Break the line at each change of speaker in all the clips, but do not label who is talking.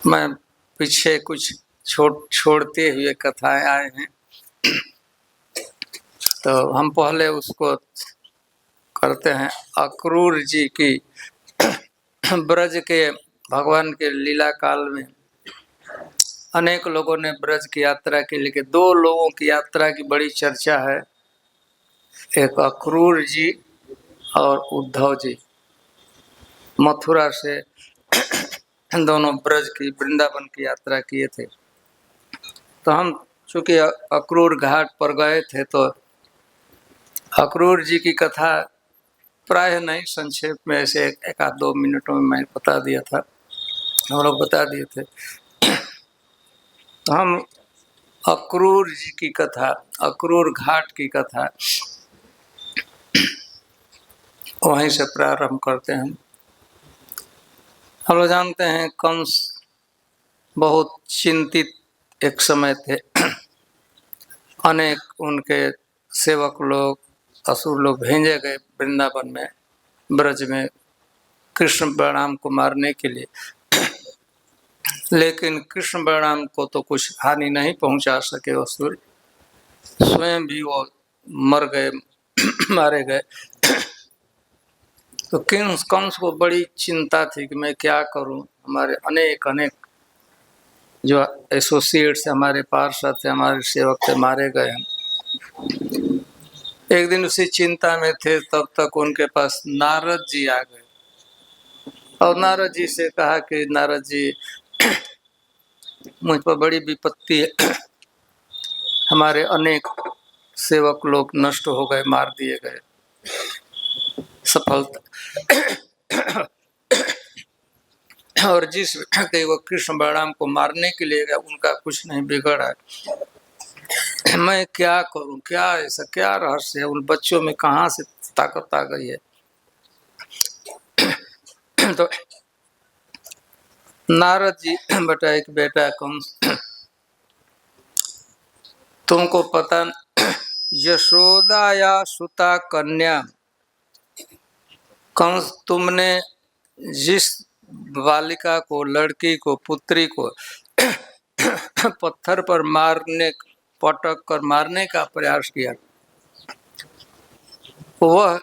मैं पीछे कुछ छोड़ते हुए कथाएं आए हैं, तो हम पहले उसको करते हैं। अक्रूर जी की ब्रज के भगवान के लीला काल में अनेक लोगों ने ब्रज की यात्रा की, लेकिन दो लोगों की यात्रा की बड़ी चर्चा है, एक अक्रूर जी और उद्धव जी। मथुरा से दोनों ब्रज की वृंदावन की यात्रा किए थे। तो हम चूंकि अक्रूर घाट पर गए थे, तो अक्रूर जी की कथा प्राय नहीं, संक्षेप में ऐसे एक आध 2 मिनटों में मैं बता दिया था, हम लोग बता दिए थे। तो हम अक्रूर जी की कथा, अक्रूर घाट की कथा वहीं से प्रारंभ करते हैं। हम लोग जानते हैं कंस बहुत चिंतित एक समय थे। अनेक उनके सेवक लोग, असुर लोग भेजे गए वृंदावन में, ब्रज में कृष्ण बलराम को मारने के लिए, लेकिन कृष्ण बलराम को तो कुछ हानि नहीं पहुंचा सके असुर, स्वयं भी वो मर गए, मारे गए। तो कंस को बड़ी चिंता थी कि मैं क्या करूं, हमारे अनेक अनेक जो एसोसिएट्स हमारे पार्षद थे, हमारे सेवक थे, मारे गए हैं। एक दिन उसी चिंता में थे, तब तक उनके पास नारद जी आ गए और नारद जी से कहा कि नारद जी, मुझ पर बड़ी विपत्ति है, हमारे अनेक सेवक लोग नष्ट हो गए, मार दिए गए, सफलता और जिस व्यक्ति वो कृष्ण बलराम को मारने के लिए गया, उनका कुछ नहीं बिगड़ा। मैं क्या करूं, क्या ऐसा क्या रहस्य है, उन बच्चों में कहाँ से ताकत आ गई है। तो नारद जी बताए कि बेटा कंस, तुमको पता, यशोदा या सुता कन्या, कंस तुमने जिस बालिका को, लड़की को, पुत्री को पत्थर पर मारने, पटक कर मारने का प्रयास किया, वह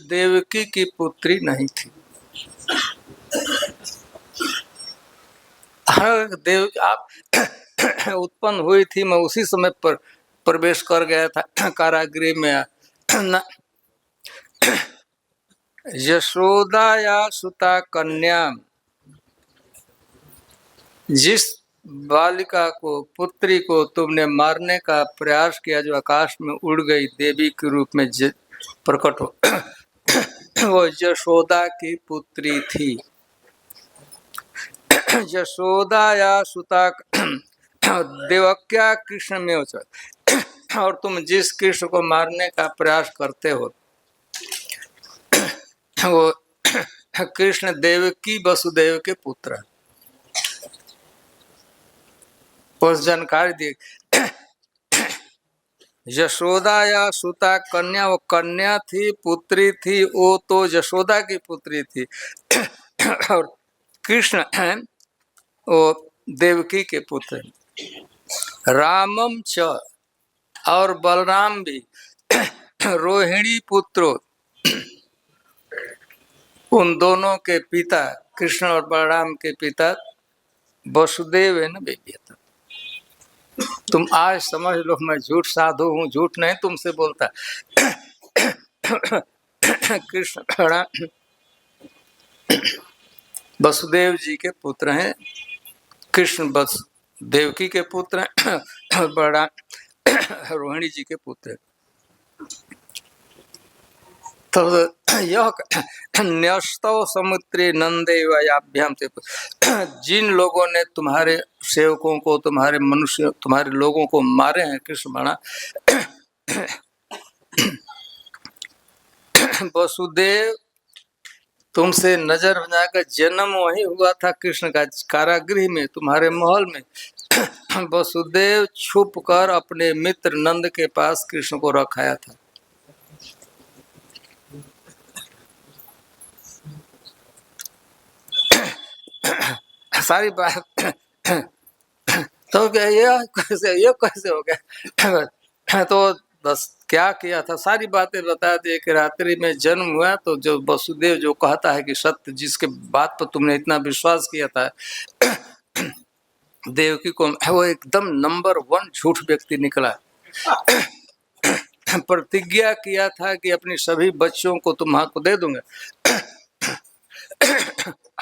देवकी की पुत्री नहीं थी। देव आप उत्पन्न हुई थी, मैं उसी समय पर प्रवेश कर गया था कारागृह में। न, यशोदा या सुता कन्या, जिस बालिका को, पुत्री को तुमने मारने का प्रयास किया, जो आकाश में उड़ गई, देवी के रूप में प्रकट हो, वो यशोदा की पुत्री थी। यशोदा या सुता देवक्या कृष्ण में, और तुम जिस कृष्ण को मारने का प्रयास करते हो, वो कृष्ण देवकी वसुदेव के पुत्र है। उस जानकारी दी, यशोदा या सुता कन्या, वो कन्या थी, पुत्री थी, वो तो यशोदा की पुत्री थी, और कृष्ण वो देवकी के पुत्र। रामम च, और बलराम भी, रोहिणी पुत्रो, उन दोनों के पिता, कृष्ण और बलराम के पिता वसुदेव है ना बेबी। तुम आज समझ लो मैं झूठ साधु हूँ, झूठ नहीं तुमसे बोलता। कृष्ण बलराम वसुदेव जी के पुत्र हैं, कृष्ण बस देवकी के पुत्र हैं, और बलराम रोहिणी जी के पुत्र हैं। तो यह न्यस्तौ समुद्रे नंदे वयाभ्याम से, जिन लोगों ने तुम्हारे सेवकों को, तुम्हारे मनुष्य, तुम्हारे लोगों को मारे हैं, कृष्ण बना वसुदेव तुमसे नजर बचाकर, जन्म वही हुआ था कृष्ण का कारागृह में, तुम्हारे महल में। वसुदेव छुप कर अपने मित्र नंद के पास कृष्ण को रखाया था। सारी बात तो क्या ये कैसे हो गया तो बस क्या किया था सारी बातें बता दी कि रात्रि में जन्म हुआ तो जो वसुदेव जो कहता है कि सत्य जिसके बात पर तुमने इतना विश्वास किया था देवकी को वो एकदम नंबर 1 झूठ व्यक्ति निकला। प्रतिज्ञा किया था कि अपनी सभी बच्चों को तुम्हारा दे दूंगा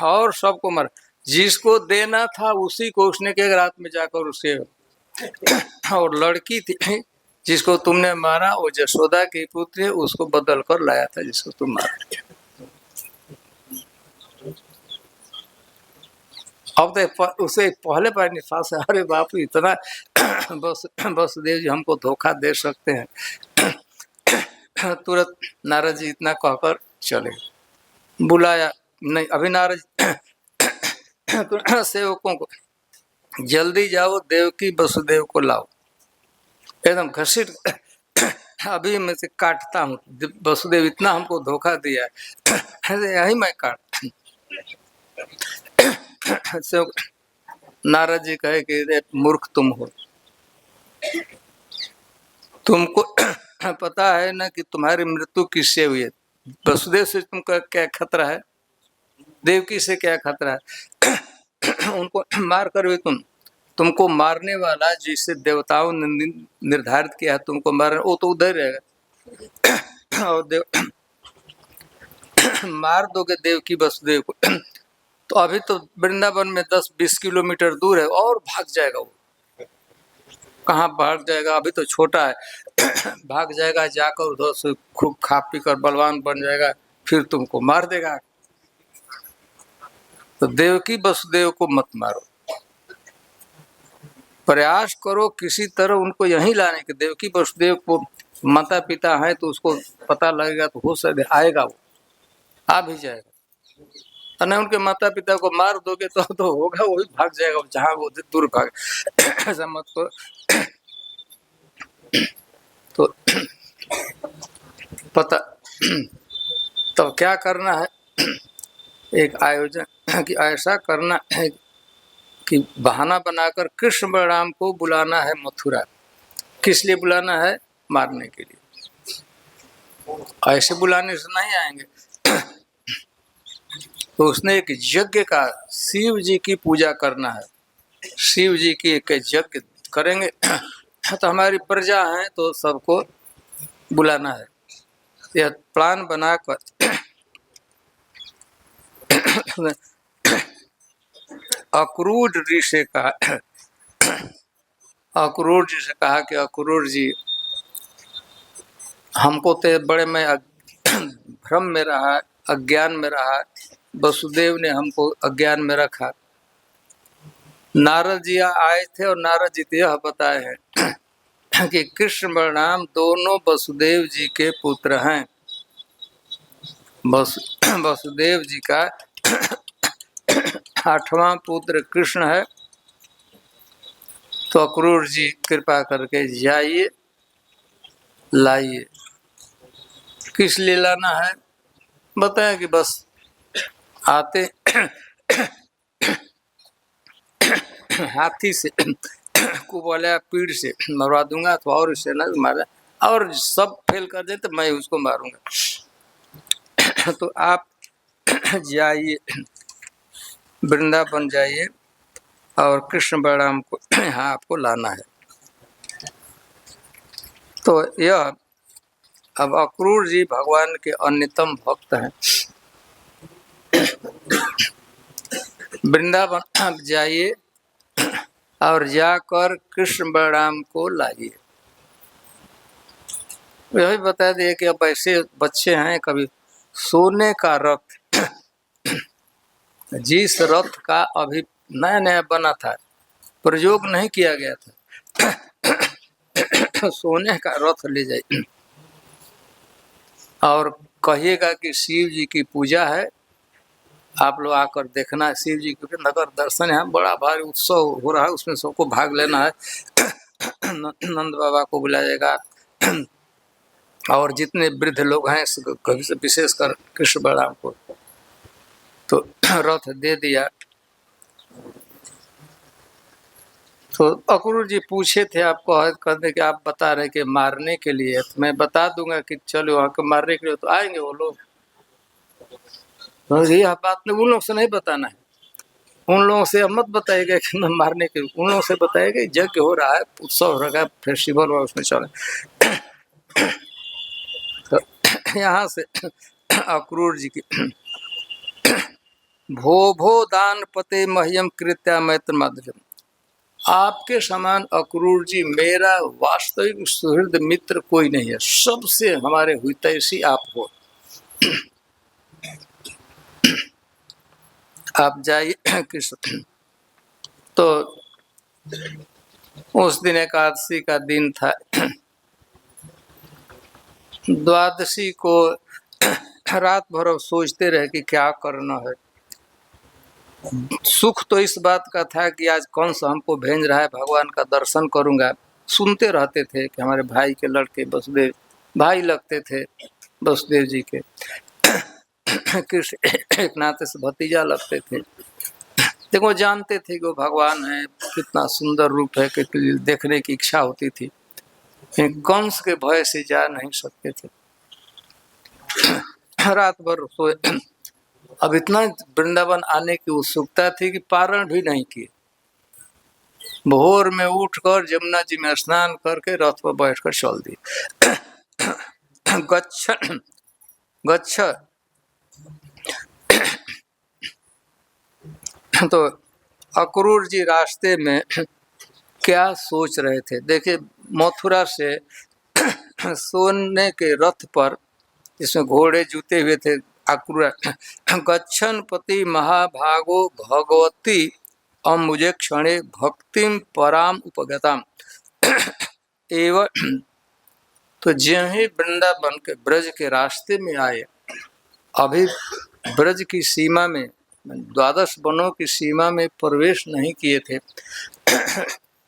और सबको मर जिसको देना था उसी को उसने के रात में जाकर उसे और लड़की थी जिसको तुमने मारा वो जशोदा की पुत्री है उसको बदल कर लाया था जिसको तुम मारा। अब तो उसे पहले पर निफास है अरे बाप इतना वसुदेव जी हमको धोखा दे सकते हैं। तुरंत नारद जी इतना कहकर चले बुलाया नहीं अभी नारद सेवकों को जल्दी जाओ देवकी वसुदेव को लाओ एकदम घसीट अभी मैं से काटता हूँ वसुदेव इतना हमको धोखा दिया है यही मैं काट नारद जी कहे कि मूर्ख तुम हो तुमको पता है ना कि तुम्हारी मृत्यु किससे हुई है वसुदेव से तुमका क्या खतरा है देवकी से क्या खतरा है उनको मार कर भी तुमको मारने वाला जिससे देवताओं ने निर्धारित किया है तुमको मारने वो तो उधर रहेगा और मार दोगे देवकी वसुदेव को तो अभी तो वृंदावन में 10-20 किलोमीटर दूर है और भाग जाएगा वो कहाँ भाग जाएगा अभी तो छोटा है भाग जाएगा जाकर उधर से खूब खा पी कर बलवान बन जाएगा फिर तुमको मार देगा। तो देवकी वसुदेव को मत मारो प्रयास करो किसी तरह उनको यहीं लाने के देवकी वसुदेव को माता पिता है तो उसको पता लगेगा तो हो सके आएगा वो आ भी जाएगा और नहीं उनके माता पिता को मार दोगे तो होगा वो भी भाग जाएगा जहाँ वो दूर भाग ऐसा मत करो। तो पता तो क्या करना है एक आयोजन कि ऐसा करना है कि बहाना बनाकर कृष्ण बलराम को बुलाना है मथुरा किस लिए बुलाना है मारने के लिए ऐसे बुलाने से नहीं आएंगे। तो उसने एक यज्ञ का शिव जी की पूजा करना है शिव जी की एक यज्ञ करेंगे तो हमारी प्रजा है तो सबको बुलाना है यह प्लान बनाकर अक्रूर ऋषि से कहा अक्रूर जी से कहा कि अक्रूर जी हमको तो बड़े में भ्रम में रहा अज्ञान में रहा वसुदेव ने हमको अज्ञान में रखा नारद जी आए थे और नारद जी यह बताए हैं कि कृष्ण बलराम दोनों वसुदेव जी के पुत्र हैं वसुदेव जी का 8वां पुत्र कृष्ण है। तो अक्रूर जी कृपा करके जाइए लाइए किस लिए लाना है बताया कि बस आते हाथी से कुबला पीड़ से मरवा दूंगा तो और इससे ना मारा और सब फेल कर दे तो मैं उसको मारूंगा। तो आप जाइए वृंदावन जाइए और कृष्ण बलराम को यहाँ आपको लाना है। तो यह अब अक्रूर जी भगवान के अन्यतम भक्त हैं वृंदावन आप जाइए और जाकर कृष्ण बलराम को लाइए। यही बता दिए कि अब ऐसे बच्चे हैं कभी सोने का रथ जिस रथ का अभी नया नया बना था प्रयोग नहीं किया गया था सोने का रथ ले जाइए और कहिएगा कि शिव जी की पूजा है आप लोग आकर देखना शिव जी के नगर दर्शन है बड़ा भारी उत्सव हो रहा है उसमें सबको भाग लेना है। नंद बाबा को बुलाएगा और जितने वृद्ध लोग हैं कभी से विशेषकर कृष्ण बलराम को तो रथ दे दिया तो अक्रूर जी पूछे थे आपको हद करने के, आप बता रहे कि मारने के लिए, तो मैं बता दूंगा कि चलो वहाँ को मारने के लिए, तो आएंगे वो लोग। तो यह बात ने उन लोग से नहीं बताना है, उन लोगों से मत बताइएगा कि मैं मारने के, उन लोगों से बताइएगा यज्ञ हो रहा है, उत्सव हो रहा है, फेस्टिवल हो, उसमें चले। तो यहाँ से अक्रूर जी की भो भो दान पते मह्यम कृत्या मैत्र माधुर्यम, आपके समान अक्रूर जी मेरा वास्तविक सुहृद मित्र कोई नहीं है, सबसे हमारे हितैषी आप हो। आप जाइए कृष्ण। तो उस दिन एकादशी का दिन था, द्वादशी को रात भर सोचते रहे कि क्या करना है। सुख तो इस बात का था कि आज कंस हमको भेज रहा है, भगवान का दर्शन करूंगा। सुनते रहते थे कि हमारे भाई के लड़के वसुदेव, भाई लगते थे वसुदेव जी के, कृष्ण एक नाते से भतीजा लगते थे। देखो जानते थे कि वो भगवान है, कितना सुंदर रूप है, कि देखने की इच्छा होती थी, कंस के भय से जा नहीं सकते थे। रात भर सोए। अब इतना वृंदावन आने की उत्सुकता थी कि पारण भी नहीं किए। भोर में उठकर जमुना जी में स्नान करके रथ पर बैठकर चल दिए। गच्छ गच्छ। तो अक्रूर जी रास्ते में क्या सोच रहे थे, देखिए मथुरा से सोने के रथ पर, जिसमें घोड़े जूते हुए थे, अक्रूर गच्छन पति महाभागो भगवती अम्बुजे क्षणे भक्तिम पराम उपगताम। एवं तो ज्यों ही वृंदावन के ब्रज के रास्ते में आए, अभी ब्रज की सीमा में, द्वादश वनों की सीमा में प्रवेश नहीं किए थे,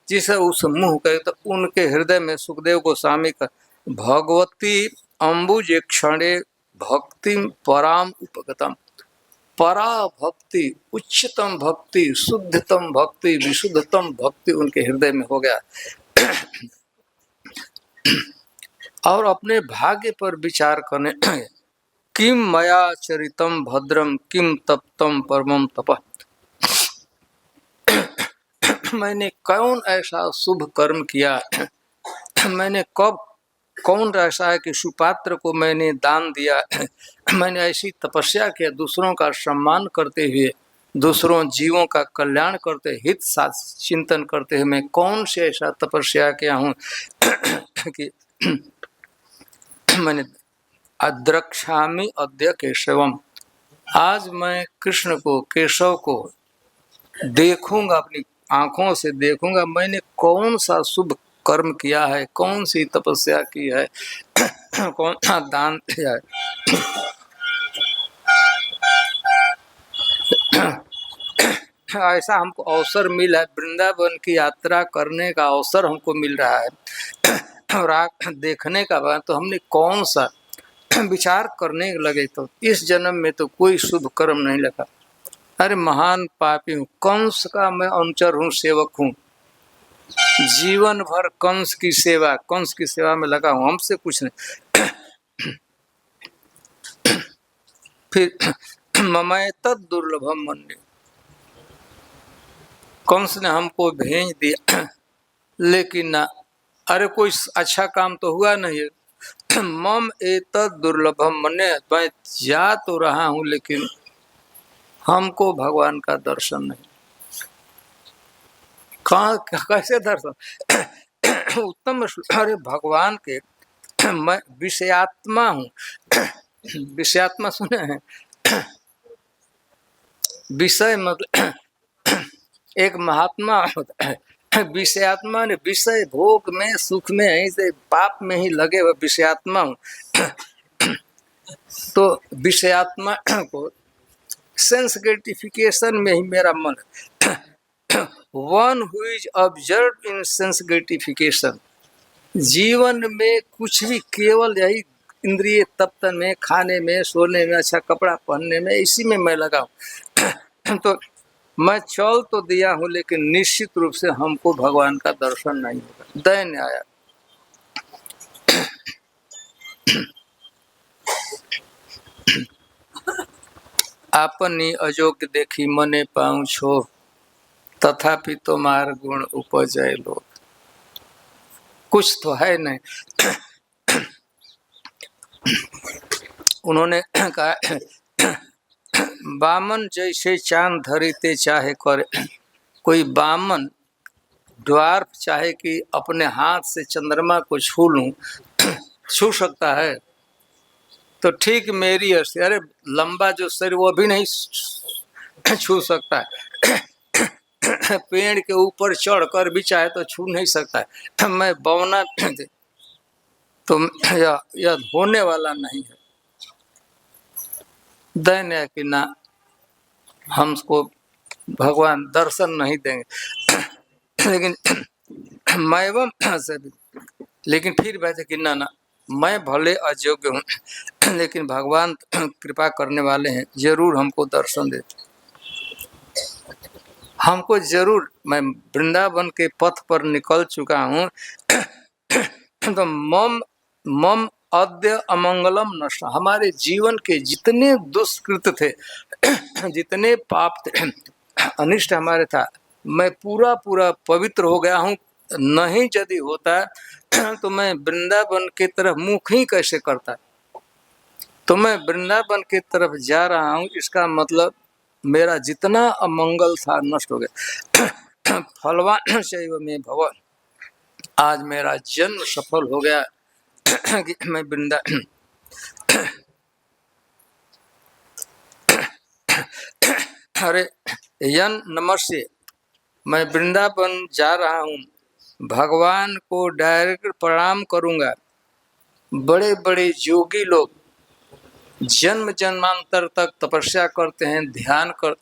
जिसे उस मुँह कहे, तो उनके हृदय में सुखदेव गोस्वामी का भगवती अम्बुज क्षणे भक्ति पराम उपगतम, परा भक्ति, उच्चतम भक्ति, शुद्धतम भक्ति, विशुद्धतम भक्ति उनके हृदय में हो गया। और अपने भाग्य पर विचार करने, किम मया चरितम भद्रम किम तप्तम परमम तपः, मैंने कौन ऐसा शुभ कर्म किया, मैंने कब कौन ऐसा है कि सुपात्र को मैंने दान दिया, मैंने ऐसी तपस्या किया, दूसरों का सम्मान करते हुए, दूसरों जीवों का कल्याण करते, हित साथ चिंतन करते हुए मैं कौन से ऐसा तपस्या किया हूँ कि मैंने अद्रक्षामि अद्य केशवम, आज मैं कृष्ण को, केशव को देखूंगा, अपनी आंखों से देखूंगा, मैंने कौन सा शुभ कर्म किया है, कौन सी तपस्या की है, कौन सा दान किया है। ऐसा हमको अवसर मिला है, वृंदावन की यात्रा करने का अवसर हमको मिल रहा है, और देखने का बाद तो हमने कौन सा विचार करने लगे, तो इस जन्म में तो कोई शुभ कर्म नहीं लगा। अरे महान पापी हूँ, कंस का मैं अनुचर हूँ, सेवक हूँ, जीवन भर कंस की सेवा में लगा हूँ, हमसे कुछ नहीं। फिर ममय तद दुर्लभम मन्ये, कंस ने हमको भेज दिया, लेकिन ना, अरे कोई अच्छा काम तो हुआ नहीं है। मम एतद दुर्लभम मन्ये, मैं जा तो रहा हूँ लेकिन हमको भगवान का दर्शन नहीं। कहाँ कैसे दर्शन? उत्तम, अरे भगवान के, मैं विषयात्मा हूँ। विषयात्मा सुने हैं? विषय मतलब एक महात्मा होता है, विषयात्मा ने विषय भोग में, सुख में, यहीं से पाप में ही लगे हुए विषयात्मा हूँ। तो विषयात्मा को सेंस ग्रेटिफिकेशन में ही मेरा मन है। One who is observe in sense gratification, जीवन में कुछ भी केवल यही इंद्रिय तप्तन में, खाने में, सोने में, अच्छा कपड़ा पहनने में, इसी में मैं लगा हूँ। तो मैं चल तो दिया हूँ लेकिन निश्चित रूप से हमको भगवान का दर्शन नहीं होगा। दैन्य आया। आपनी अजोग्य देखी मने पाऊँ छो, तथापि तुम्हार गुण उपजय लो। कुछ तो है नहीं। उन्होंने कहा बामन जैसे चांद धरते चाहे करे। कोई बामन द्वार चाहे कि अपने हाथ से चंद्रमा को छू लूं, छू सकता है? तो ठीक मेरी अस्थिति, अरे लंबा जो शरीर वो भी नहीं छू सकता है। पेड़ के ऊपर चढ़कर भी चाहे तो छू नहीं सकता है। मैं बौना तो यह होने वाला नहीं है। दैन्य कि ना हमको भगवान दर्शन नहीं देंगे। लेकिन मैं से भी, लेकिन फिर वैसे कि ना मैं भले अयोग्य हूँ लेकिन भगवान कृपा करने वाले हैं, जरूर हमको दर्शन दे। हमको जरूर, मैं वृंदावन के पथ पर निकल चुका हूँ। तो मम अद्य अमंगलम नष्ट। हमारे जीवन के जितने दुष्कृत थे, जितने पाप थे, अनिष्ट हमारे था, मैं पूरा पूरा पवित्र हो गया हूँ। नहीं यदि होता तो मैं वृंदावन की तरफ मुख ही कैसे करता? तो मैं वृंदावन की तरफ जा रहा हूँ, इसका मतलब मेरा जितना अमंगल था नष्ट हो गया। फलवान शैव में भवन, आज मेरा जन्म सफल हो गया कि मैं वृंदा अरे यन नमस्ते, मैं वृंदावन जा रहा हूँ, भगवान को डायरेक्ट प्रणाम करूँगा। बड़े बड़े योगी लोग जन्म जन्मांतर तक तपस्या करते हैं, ध्यान कर,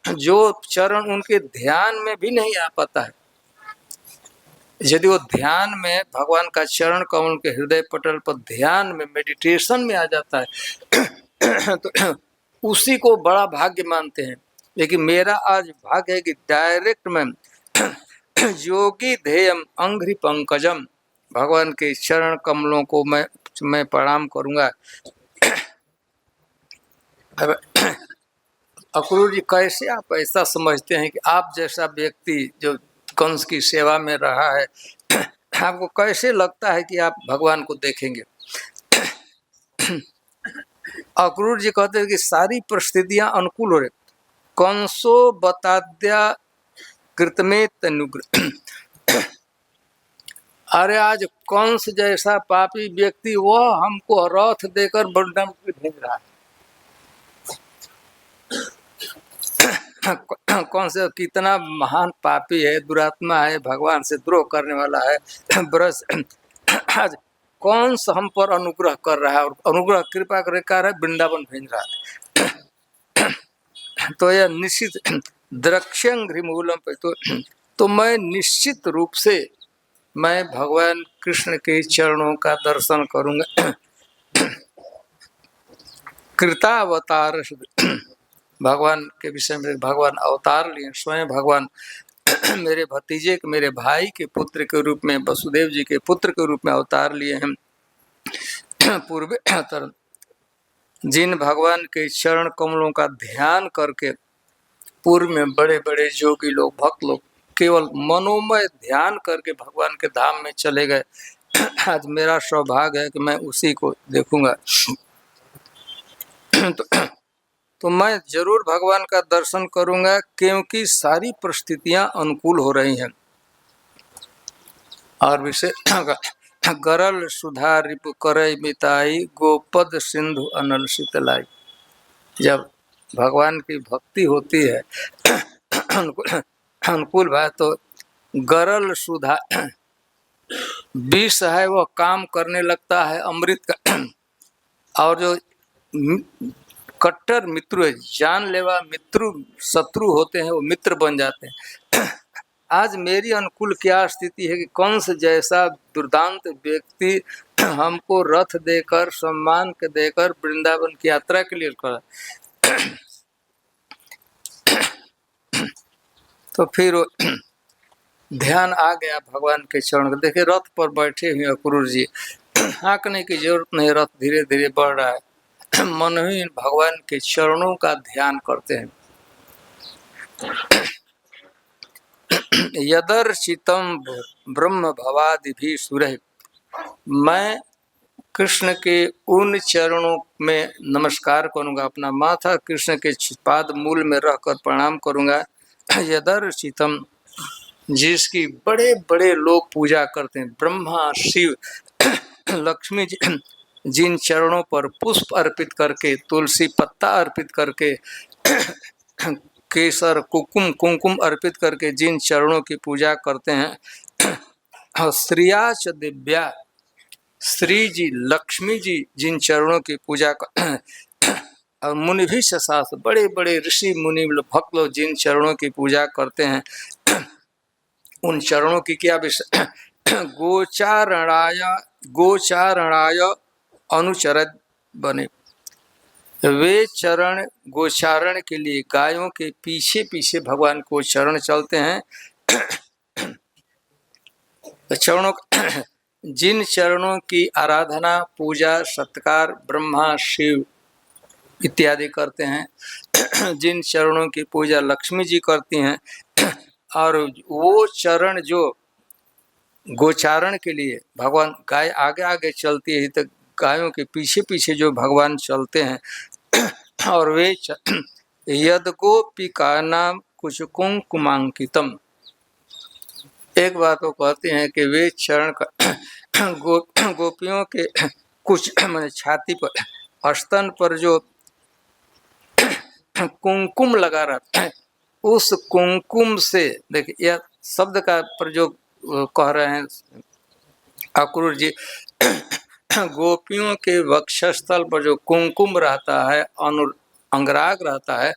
जो चरण उनके ध्यान में भी नहीं आ पाता है। यदि वो ध्यान में भगवान का चरण कमल के हृदय पटल पर ध्यान में मेडिटेशन में आ जाता है तो उसी को बड़ा भाग्य मानते हैं। लेकिन मेरा आज भाग्य है कि डायरेक्ट में योगी ध्येयम अंघ्रि पंकजम, भगवान के चरण कमलों को मैं प्रणाम करूंगा। अक्रूर जी, कैसे आप ऐसा समझते हैं कि आप जैसा व्यक्ति जो कंस की सेवा में रहा है, आपको कैसे लगता है कि आप भगवान को देखेंगे? अक्रूर जी कहते हैं कि सारी परिस्थितियां अनुकूल हो रही। कंसो बताद्या कृतमे तनुग्रह। अरे आज कंस जैसा पापी व्यक्ति वह हमको रथ देकर बंडम भेज रहा है। कौन से कितना महान पापी है, दुरात्मा है, भगवान से द्रोह करने वाला है। ब्रज आज कौन सा हम पर अनुग्रह कर रहा है और अनुग्रह कृपा कर है, वृंदावन भेज रहा है। तो यह निश्चित द्रक्ष्यंघ्रिमूलम पे तो मैं निश्चित रूप से मैं भगवान कृष्ण के चरणों का दर्शन करूंगा। कृतावतार भगवान के विषय में भगवान अवतार लिए, स्वयं भगवान मेरे भतीजे के, मेरे भाई के पुत्र के रूप में, वसुदेव जी के पुत्र के रूप में अवतार लिए हैं। पूर्व जिन भगवान के चरण कमलों का ध्यान करके पूर्व में बड़े बड़े योगी लोग, भक्त लोग केवल मनोमय ध्यान करके भगवान के धाम में चले गए, आज मेरा सौभाग्य है कि मैं उसी को देखूंगा। तो मैं जरूर भगवान का दर्शन करूंगा, क्योंकि सारी परिस्थितियां अनुकूल हो रही हैं। और विशेष गरल सुधा रिपु करई मिताई, गोपद सिंधु अनल शीतलाई। जब भगवान की भक्ति होती है अनुकूल भाई, तो गरल सुधा विष है वह काम करने लगता है अमृत का। और जो कट्टर मित्र है, जानलेवा मित्र शत्रु होते हैं, वो मित्र बन जाते हैं। आज मेरी अनुकूल क्या स्थिति है कि कंस जैसा दुर्दांत व्यक्ति हमको रथ देकर, सम्मान के देकर वृंदावन की यात्रा के लिए कर। तो फिर ध्यान आ गया भगवान के चरण। देखिए रथ पर बैठे हुए अक्रूर जी, हाँकने की जरूरत नहीं, रथ धीरे धीरे बढ़ रहा है। मन ही भगवान के चरणों का ध्यान करते हैं। यदर्शितम ब्रह्म भवादि भी सुरह, मैं कृष्ण के उन चरणों में नमस्कार करूंगा, अपना माथा कृष्ण के पाद मूल में रहकर प्रणाम करूंगा। यदर्शितम, जिसकी बड़े बड़े लोग पूजा करते हैं, ब्रह्मा शिव लक्ष्मी जी, जिन चरणों पर पुष्प अर्पित करके, तुलसी पत्ता अर्पित करके, केसर कुमकुम अर्पित करके जिन चरणों की पूजा करते हैं, श्रिया च दिव्या, श्री जी लक्ष्मी जी जिन चरणों की पूजा कर, और मुनि भी शास्त्र, बड़े बड़े ऋषि मुनि भक्त लोग जिन चरणों की पूजा करते हैं, उन चरणों की क्या विषय। गोचारणाय अनुचरद बने, वे चरण गोचारण के लिए गायों के पीछे पीछे भगवान को चरण चलते हैं। चरणों जिन चरणों की आराधना पूजा सत्कार ब्रह्मा शिव इत्यादि करते हैं, जिन चरणों की पूजा लक्ष्मी जी करती हैं, और वो चरण जो गोचारण के लिए भगवान, गाय आगे आगे चलती है तो गायों के पीछे पीछे जो भगवान चलते हैं, और वे यदगोपिका नाम कुछ कुंकुमांकितम, एक बात वो कहते हैं कि वे चरण गोपियों के कुछ मैंने छाती पर स्तन पर जो कुंकुम लगा रहता है, उस कुंकुम से, देखिए यह शब्द का प्रयोग कह रहे हैं अक्रूर जी, गोपियों के वक्षस्थल पर जो कुंकुम रहता है, अंगराग रहता है,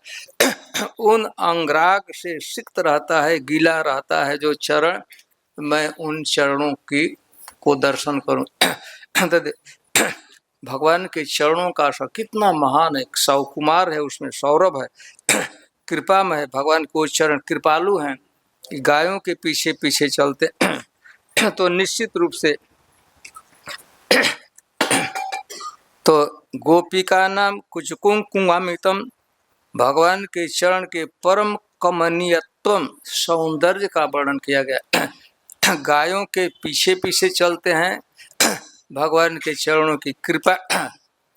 उन अंगराग से सिक्त रहता है, गीला रहता है जो चरण, मैं उन चरणों की को दर्शन करूं। भगवान के चरणों का कितना महान है, सौकुमार है, उसमें सौरभ है, कृपा में है, भगवान को चरण कृपालु हैं, गायों के पीछे पीछे चलते। तो निश्चित रूप से तो गोपिका नाम कुछ कुंकुमामितम, भगवान के चरण के परम कमनीयत्व सौंदर्य का वर्णन किया गया। गायों के पीछे पीछे चलते हैं, भगवान के चरणों की कृपा,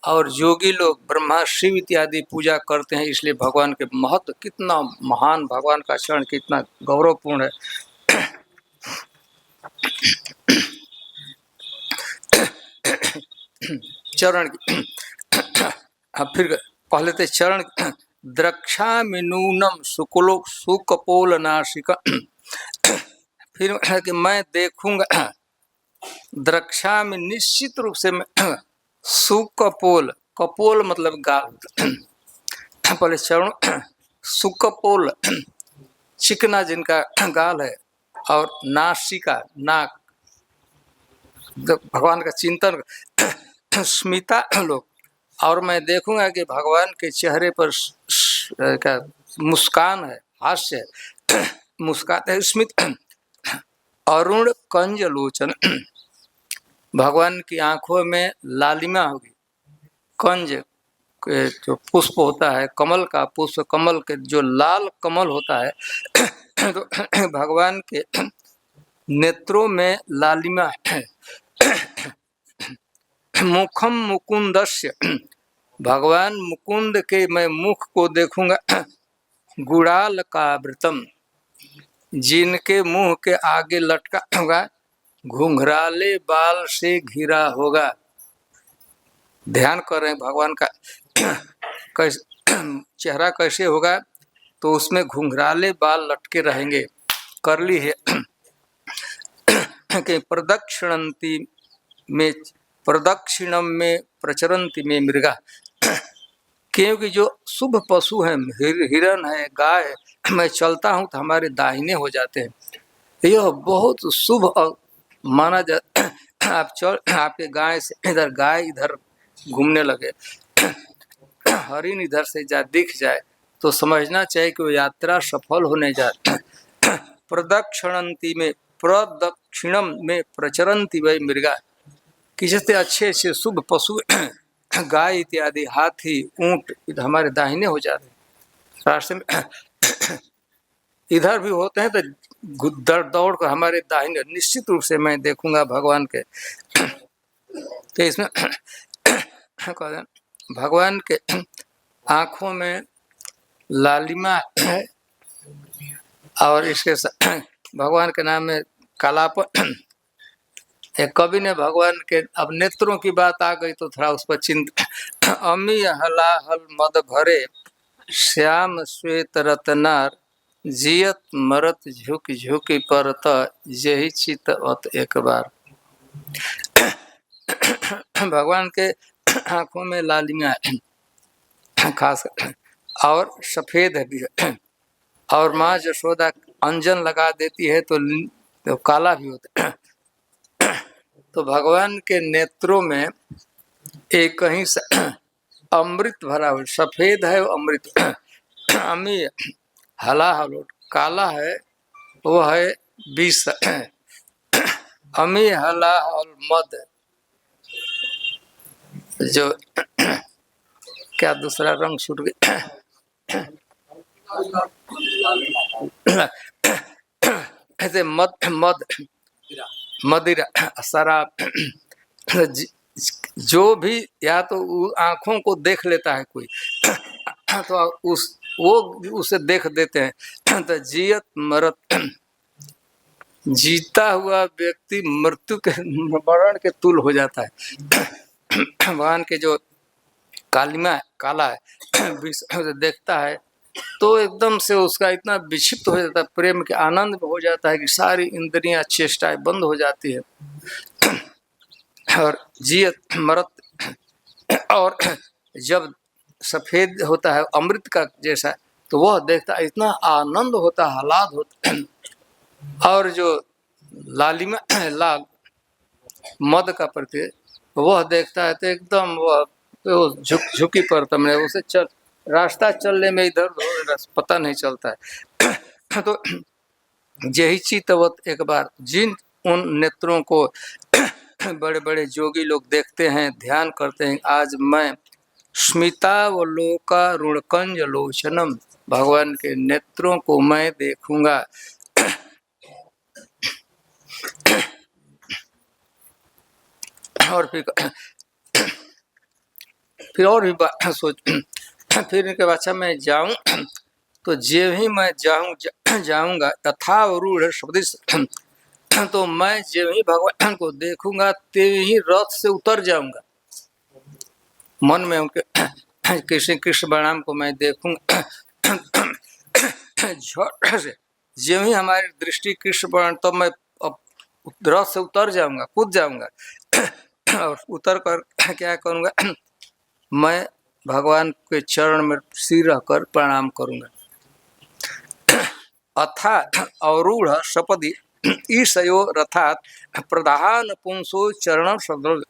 और योगी लोग ब्रह्मा शिव इत्यादि पूजा करते हैं, इसलिए भगवान के महत्व कितना महान, भगवान का चरण कितना गौरवपूर्ण है। चरण फिर पहले तो चरण द्रक्षामि नूनम शुक्लो सुकपोल नासिका, फिर कि मैं देखूंगा, द्रक्षा में निश्चित रूप से मैं सुकपोल, कपोल मतलब गाल, पहले चरण सुकपोल चिकना जिनका गाल है, और नासिका नाक, भगवान का चिंतन स्मिता लोग, और मैं देखूंगा कि भगवान के चेहरे पर क्या मुस्कान है, हास्य है, मुस्कान है, स्मित, अरुण कंज लोचन, भगवान की आंखों में लालिमा होगी, कंज के जो पुष्प होता है, कमल का पुष्प, कमल के जो लाल कमल होता है, तो भगवान के नेत्रों में लालिमा है। मुखम मुकुंदस्य, भगवान मुकुंद के मैं मुख को देखूंगा, गुड़ाल का वृतम, जिनके मुंह के आगे लटका होगा घुंघराले बाल से घिरा होगा। ध्यान कर रहे हैं भगवान का चेहरा कैसे होगा, तो उसमें घुंघराले बाल लटके रहेंगे, करली है कि प्रदक्षिणम में प्रचरंती में मृगा, क्योंकि जो शुभ पशु हैं, हिरण है, गाय, मैं चलता हूँ तो हमारे दाहिने हो जाते हैं, यह बहुत शुभ माना जाता। आप चल, आपके गाय से इधर गाय इधर घूमने लगे, हरिण इधर से दिख जाए, तो समझना चाहिए कि वो यात्रा सफल होने जा प्रदक्षिणंती में प्रदक्षिणम में प्रचरंती वही मृगा, कि जैसे अच्छे अच्छे शुभ पशु गाय इत्यादि, हाथी, ऊंट हमारे दाहिने हो जाते हैं रास्ते में, इधर भी होते हैं तो दौड़ कर हमारे दाहिने, निश्चित रूप से मैं देखूंगा भगवान के। तो इसमें भगवान के आँखों में लालिमा है और इसके भगवान के नाम में कालापन। एक कवि ने भगवान के, अब नेत्रों की बात आ गई तो थोड़ा उस पर चिंता। अमी हलाहल मद भरे श्याम श्वेत रतनार, जियत मरत झुक झुकी परत, यही चित अत एक बार। भगवान के आंखों में लालिमा है खास, और सफेद है भी, और माँ यशोदा अंजन लगा देती है तो काला भी होता है। तो भगवान के नेत्रों में एक कहीं अमृत भरा हुआ, सफेद है अमृत। अमी हला हलोट काला है, वो है विष। अमी हला हल मद, जो क्या दूसरा रंग छूट गया, ऐसे मद मद मदिरा शराब, जो भी या तो आंखों को देख लेता है कोई तो वो उसे देख देते हैं। तो जियत मरत, जीता हुआ व्यक्ति मृत्यु के मरण के तुल हो जाता है। भगवान के जो कालिमा काला है देखता है तो एकदम से उसका इतना विक्षिप्त हो जाता है, प्रेम के आनंद में हो जाता है कि सारी इंद्रियां चेष्टाएं बंद हो जाती है। और जियत मरत, और जब सफेद होता है अमृत का जैसा, तो वह देखता है इतना आनंद होता है, आह्लाद होता है। और जो लालिमा लाल मद का प्रति वह देखता है तो एकदम वह झुकी पड़ता है, उसे चल रास्ता चलने में इधर उधर पता नहीं चलता है। तो यही चितवत एक बार, जिन उन नेत्रों को बड़े बड़े जोगी लोग देखते हैं, ध्यान करते हैं, आज मैं स्मितावलोकारुणकंज लोचनम, भगवान के नेत्रों को मैं देखूंगा। और फिर और भी बात सोच, फिर इनके अच्छा मैं जाऊं तो जे ही मैं जाऊंगा तथा रूढ़ शब्द, तो मैं जो ही भगवान को देखूंगा ते ही रथ से उतर जाऊंगा। मन में उनके कृष्ण कृष्ण बलराम को मैं देखूंगा, झट से जो ही हमारी दृष्टि कृष्ण बलराम, तो मैं रथ से उतर जाऊंगा, कूद जाऊंगा। और उतर कर क्या करूंगा, मैं भगवान के चरण में सिर रखकर प्रणाम करूंगा। अथा अरूढ़ सपदि ईशयो रथात प्रधान पुंसो चरण शब्द,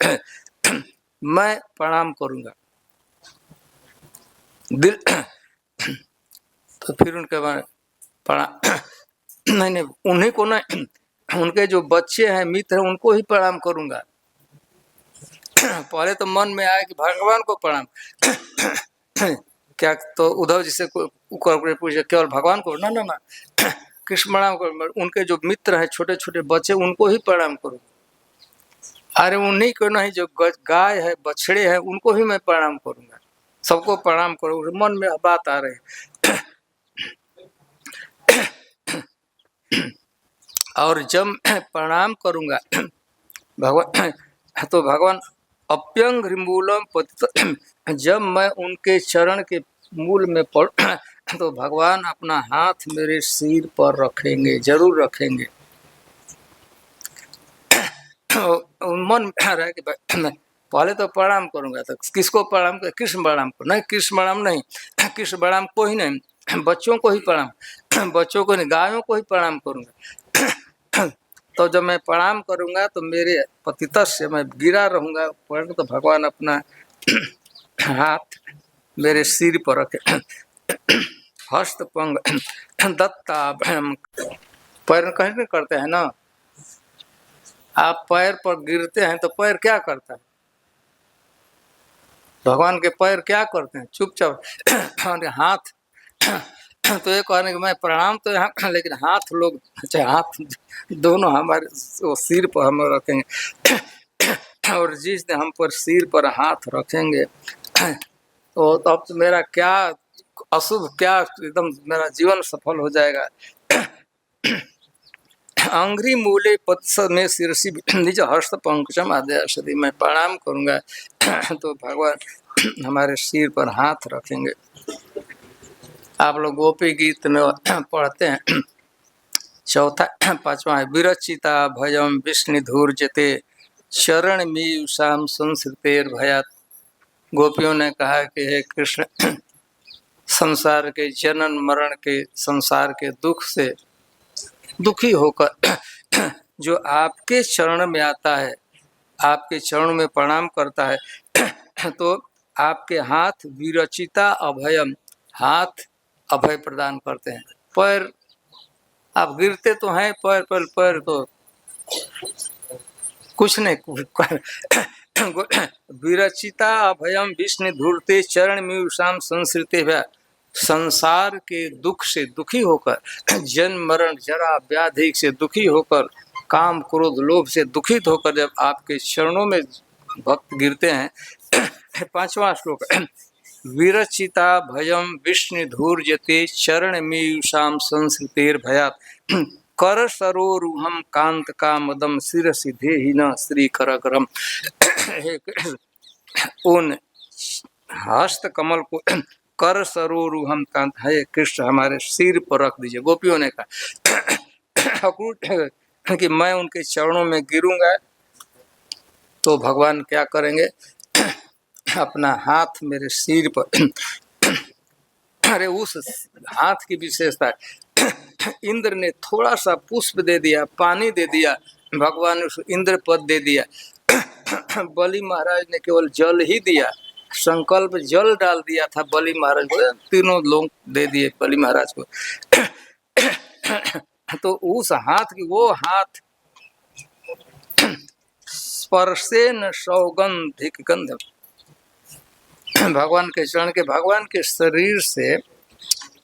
मैं प्रणाम करूंगा दिल। तो फिर उनके बाद प्रणाम नहीं उन्हीं को नहीं, उनके जो बच्चे हैं मित्र हैं उनको ही प्रणाम करूंगा। पहले तो मन में आया कि भगवान को प्रणाम, क्या तो उद्धव जी से पूछे केवल भगवान को, ना ना ना कृष्ण प्रणाम करो, उनके जो मित्र हैं छोटे छोटे बच्चे उनको ही प्रणाम करो। अरे उन्हीं को नहीं, जो गाय है बछड़े हैं उनको ही मैं प्रणाम करूंगा, सबको प्रणाम करो। मन में बात आ रही। और जब प्रणाम करूंगा भगवान, तो भगवान अप्यंग मूलम पतित, जब मैं उनके चरण के मूल में पड़ तो भगवान अपना हाथ मेरे सिर पर रखेंगे, जरूर रखेंगे। मन में आ रहा है कि पहले तो प्रणाम करूंगा, तो किसको प्रणाम कर, कृष्ण प्रणाम को नहीं, कृष्ण प्रणाम नहीं, कृष्ण प्रणाम को ही नहीं, बच्चों को ही प्रणाम, बच्चों को नहीं, गायों को ही प्रणाम करूंगा। तो जब मैं प्रणाम करूंगा तो मेरे पतित से मैं गिरा रहूंगा, तो भगवान अपना हाथ मेरे सिर पर रखे, हस्त पंग दत्ता पैर कहीं नहीं करते हैं ना। आप पैर पर गिरते हैं तो पैर क्या करता है? भगवान के पैर क्या करते हैं? चुपचाप और हाथ तो ये कहने कि मैं प्रणाम तो यहाँ, लेकिन हाथ लोग, अच्छा हाथ दोनों हमारे वो सिर पर हम रखेंगे और जिस दिन हम पर सिर पर हाथ रखेंगे तो अब तो मेरा क्या अशुभ, क्या एकदम मेरा जीवन सफल हो जाएगा। अंग्री मूले पत्स में शीर्षि निज हस्त पंकजम आदि, मैं प्रणाम करूंगा तो भगवान हमारे सिर पर हाथ रखेंगे। आप लोग गोपी गीत में पढ़ते हैं, चौथा पांचवा है, विरचिता भयम विष्णुधूर्जते शरण मीयुषाम संस्कृतेर भयात। गोपियों ने कहा कि हे कृष्ण, संसार के जनन मरण के, संसार के दुख से दुखी होकर जो आपके चरण में आता है, आपके चरण में प्रणाम करता है तो आपके हाथ विरचिता अभयम, हाथ अभय प्रदान करते हैं। पैर आप गिरते तो हैं, पैर पर पैर तो कुछ नहीं। विरचिता अभयम विष्णु धूर्ते चरण मीयुषाम संसृते भय, संसार के दुख से दुखी होकर, जन्म मरण जरा व्याधि से दुखी होकर, काम क्रोध लोभ से दुखित होकर जब आपके चरणों में भक्त गिरते हैं। पांचवा श्लोक, विरचिता भयम विष्णुधूर्जते चरण मीयुषाम संसृतेर भयात कर सरोरुहम कांत का मदम सिर सिद्धे ही न श्री करकरम। उन हस्त कमल को कर सरोरुहम कांत, है कृष्ण हमारे सिर पर रख दीजिए। गोपियों ने कहा कि मैं उनके चरणों में गिरूंगा तो भगवान क्या करेंगे, अपना हाथ मेरे सिर पर अरे उस हाथ की विशेषता है, इंद्र ने थोड़ा सा पुष्प दे दिया, पानी दे दिया, भगवान ने उसको इंद्र पद दे दिया। बलि महाराज ने केवल जल ही दिया, संकल्प जल डाल दिया था बलि महाराज को, तीनों लोग दे दिए बलि महाराज को। तो उस हाथ की, वो हाथ स्पर्शे न सौगंधिक गंध, भगवान के चरण के, भगवान के शरीर से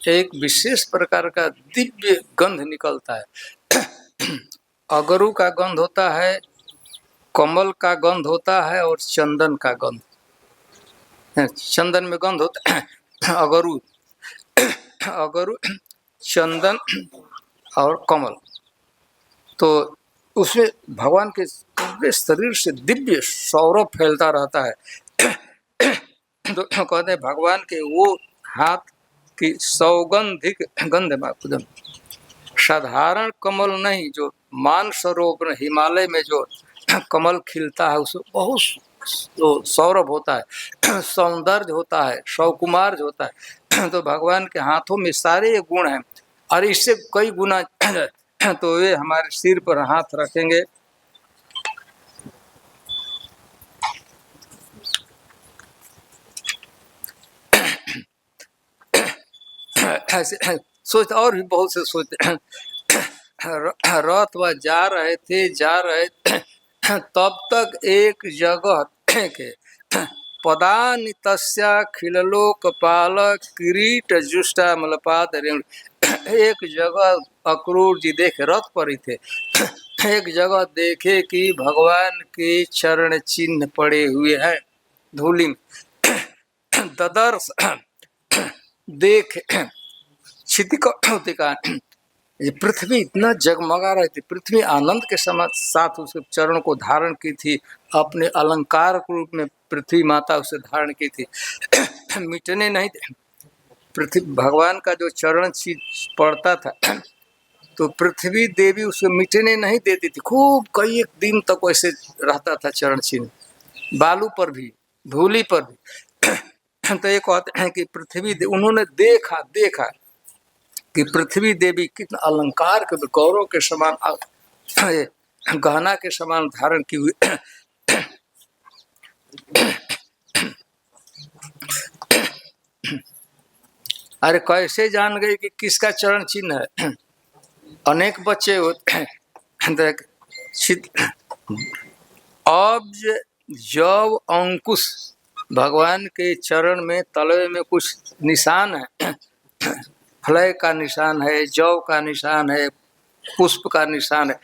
एक विशेष प्रकार का दिव्य गंध निकलता है। अगरू का गंध होता है, कमल का गंध होता है और चंदन का गंध। चंदन में गंध होता है, अगरू, अगरू, चंदन और कमल। तो उसमें भगवान के पूरे शरीर से दिव्य सौरभ फैलता रहता है। तो कहते हैं भगवान के वो हाथ की सौगंधिक गंध माधुर्य, साधारण कमल नहीं, जो मानसरोवर हिमालय में जो कमल खिलता है उसमें बहुत सौरभ होता है, सौंदर्य होता है, सौकुमार होता है। तो भगवान के हाथों में सारे गुण हैं और इससे कई गुना तो वे हमारे सिर पर हाथ रखेंगे ऐसे सोचते, और भी बहुत से सोचते। रथ वह जा रहे थे तब तक एक जगह के पदानि तस्या खिललोकपाल किरीट जुष्टा मलपात रेणु। एक जगह अक्रूर जी देखे, रथ पर ही थे, एक जगह देखे कि भगवान के चरण चिन्ह पड़े हुए हैं धूलि में। ददर्श देख क्षितिका, ये पृथ्वी इतना जगमगा रही थी, पृथ्वी आनंद के साथ उसके चरण को धारण की थी, अपने अलंकार के रूप में पृथ्वी माता उसे धारण की थी। मिटने नहीं, पृथ्वी भगवान का जो चरण पड़ता था तो पृथ्वी देवी उसे मिटने नहीं देती थी, खूब कई एक दिन तक वैसे रहता था चरण चिन्ह, बालू पर भी, धूली पर भी। तो ये कहते हैं कि पृथ्वी उन्होंने देखा कि पृथ्वी देवी कितना अलंकार के गौरव के समान, गहना के समान धारण की हुई। अरे कैसे जान गए कि किसका चरण चिन्ह है? अनेक बच्चे होते हैं। अब जब अंकुश भगवान के चरण में तलवे में कुछ निशान है, फलय का निशान है, जौ का निशान है, पुष्प का निशान है,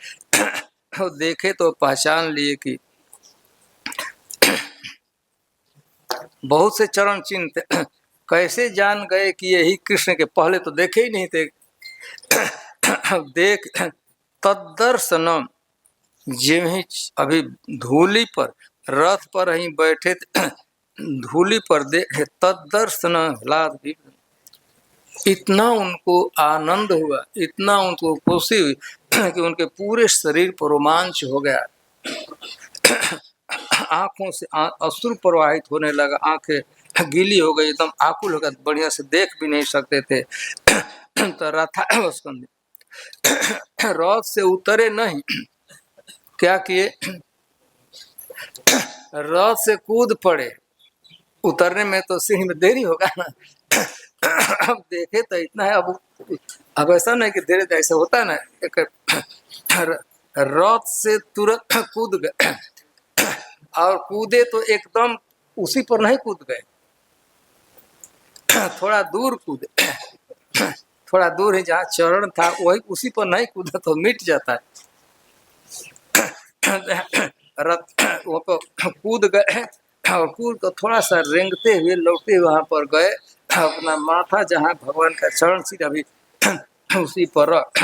तो देखे तो पहचान लिए कि बहुत से चरण चिन्ह थे। कैसे जान गए कि यही कृष्ण के? पहले तो देखे ही नहीं थे। देख तदर्शनम, जिम ही अभी धूली पर, रथ पर ही बैठे थे, धूली पर देखे तदर्शन लाद भी, इतना उनको आनंद हुआ, इतना उनको खुशी हुई कि उनके पूरे शरीर पर रोमांच हो गया। आंखों से अश्रु प्रवाहित होने लगा, आंखें गीली हो गई, एकदम आकुल हो गया, बढ़िया से देख भी नहीं सकते थे। तो रथ से उतरे नहीं, क्या किए? रथ से कूद पड़े। उतरने में तो सिंह में देरी होगा ना। अब देखे तो इतना है। अब ऐसा नहीं कि धीरे धीरे ऐसा होता है ना, एक रथ से तुरंत कूद गए, और कूदे तो एकदम उसी पर नहीं कूद गए, थोड़ा दूर कूदे, थोड़ा दूर ही जहाँ चरण था वही, उसी पर नहीं कूदा तो मिट जाता है। रथ वो तो कूद गए, और कूद को थोड़ा सा रेंगते हुए लौटे वहां पर गए, अपना माथा जहाँ भगवान का चरण सीधा भी उसी पर रख,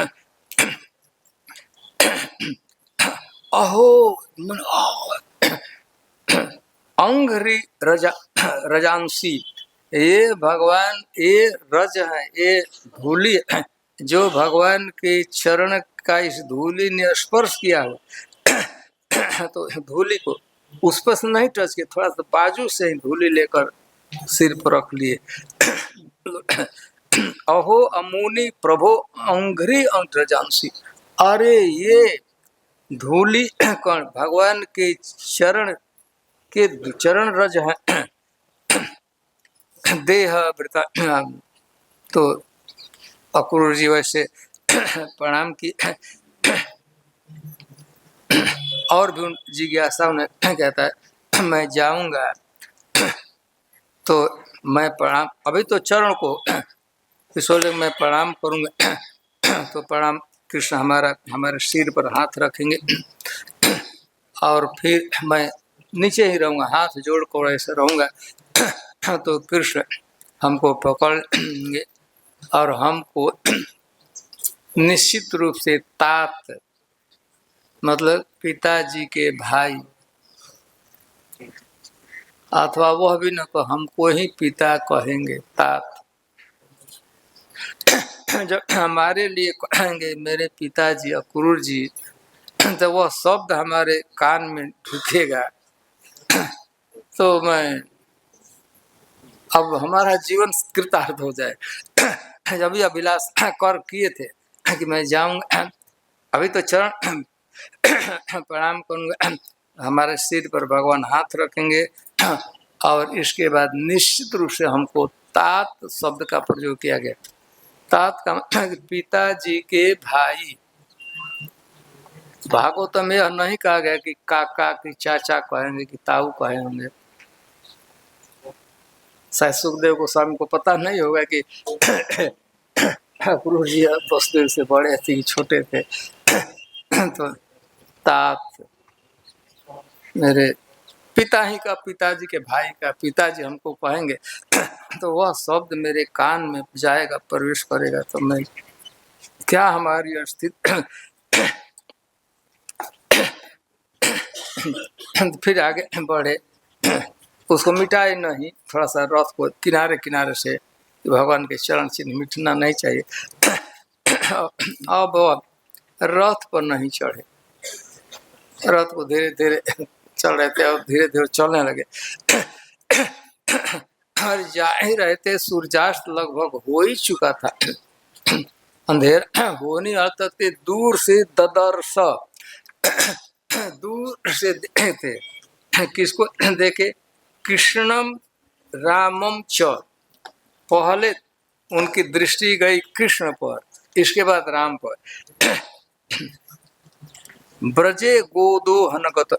अहो मन अंघ्रि रजांसी, ये भगवान, ये रज है, ये धूली है, जो भगवान के चरण का इस धूली ने स्पर्श किया हो, तो धूली को उस पर से नहीं टच किया, थोड़ा सा बाजू से ही धूली लेकर सिर पर रख लिए। अहो अमुनि प्रभो अंघ्रि रजांसी, अरे ये धूली कौन? भगवान के चरण रज है, देह वृता। तो अक्रूर जी वैसे प्रणाम की, और भी जिज्ञासा उन्हें कहता है मैं जाऊंगा तो मैं प्रणाम, अभी तो चरण को इसलिए मैं प्रणाम करूंगा, तो प्रणाम कृष्ण हमारे सिर पर हाथ रखेंगे, और फिर मैं नीचे ही रहूंगा, हाथ जोड़ कर ऐसे रहूंगा। तो कृष्ण हमको पकड़ेंगे और हमको निश्चित रूप से तात, मतलब पिताजी के भाई, अथवा वह भी न तो हमको ही पिता कहेंगे, तात। जब हमारे लिए कहेंगे मेरे पिताजी अक्रूर जी, तो वह शब्द हमारे कान में ढुकेगा, तो मैं, अब हमारा जीवन कृतार्थ हो जाए। जब भी अभिलाष कर किए थे कि मैं जाऊंगा, अभी तो चरण प्रणाम करूंगा, हमारे सिर पर भगवान हाथ रखेंगे, और इसके बाद निश्चित रूप से हमको तात शब्द का प्रयोग किया गया। तात का पिताजी के भाई। भागवत में यह नहीं कहा गया कि काका की चाचा कहेंगे कि ताऊ कहे होंगे। शायद सुखदेव गोस्वामी को पता नहीं होगा कि अक्रूर जी वसुदेव से बड़े थे, छोटे थे। तो तात मेरे पिता ही का, पिताजी के भाई का पिताजी हमको कहेंगे, तो वह शब्द मेरे कान में जाएगा, प्रवेश करेगा, तो मैं क्या हमारी स्थिति। फिर आगे बढ़े, उसको मिटाए नहीं, थोड़ा सा रथ को किनारे किनारे से, भगवान के चरण चिन्ह मिटना नहीं चाहिए। अब रथ पर नहीं चढ़े, रथ को धीरे धीरे चल रहे थे और धीरे धीरे चलने लगे, और जा ही रहे थे, सूर्यास्त लगभग हो ही चुका था, अंधेरा होने आता थे, दूर से ददर्श, दूर से देखे थे, किसको देखे? कृष्णम रामम च, पहले उनकी दृष्टि गई कृष्ण पर, इसके बाद राम पर ब्रजे गोदोहनगत,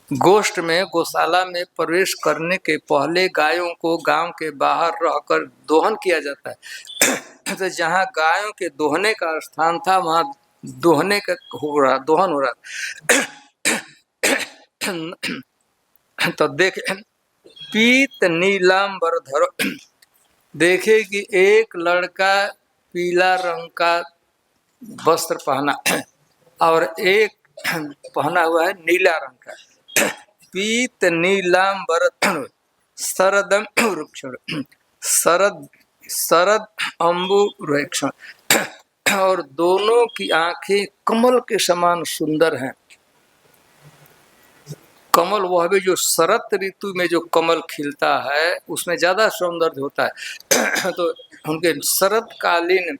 गोष्ठ में गौशाला में प्रवेश करने के पहले गायों को गांव के बाहर रहकर दोहन किया जाता है। तो जहाँ गायों के दोहने का स्थान था वहाँ दोहन हो रहा तो देखे पीत नीलांबर धर, देखे कि एक लड़का पीला रंग का वस्त्र पहना और एक पहना हुआ है नीला रंग का। पीत नीलांबर शरदम वृक्षण, शरद शरद अम्बुरुक्षण, और दोनों की आंखें कमल के समान सुंदर हैं। कमल वह भी जो शरत ऋतु में जो कमल खिलता है उसमें ज्यादा सौंदर्य होता है। तो उनके शरतकालीन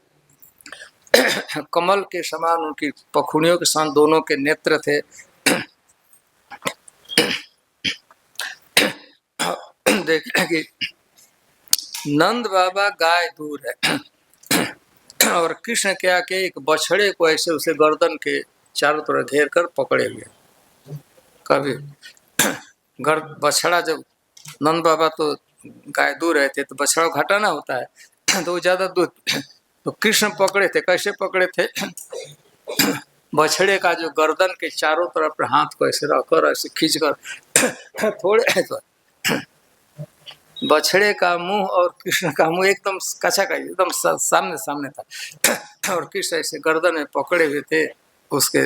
कमल के समान उनकी पखुड़ियों के समान दोनों के नेत्र थे। देखें कि नंद बाबा गाय दूर है और कृष्ण क्या के एक बछड़े को ऐसे उसे गर्दन के चारों तरफ घेर कर पकड़े हुए। कभी बछड़ा जब नंद बाबा तो गाय दूर रहते तो बछड़ा घटाना होता है तो वो ज्यादा दूध, तो कृष्ण पकड़े थे। कैसे पकड़े थे? बछड़े का जो गर्दन के चारों तरफ हाथ को ऐसे रखकर ऐसे खींचकर थोड़े तो बछड़े का मुंह और कृष्ण का मुंह एकदम कचा का एकदम सामने सामने था और कृष्ण ऐसे गर्दन में पकड़े हुए थे उसके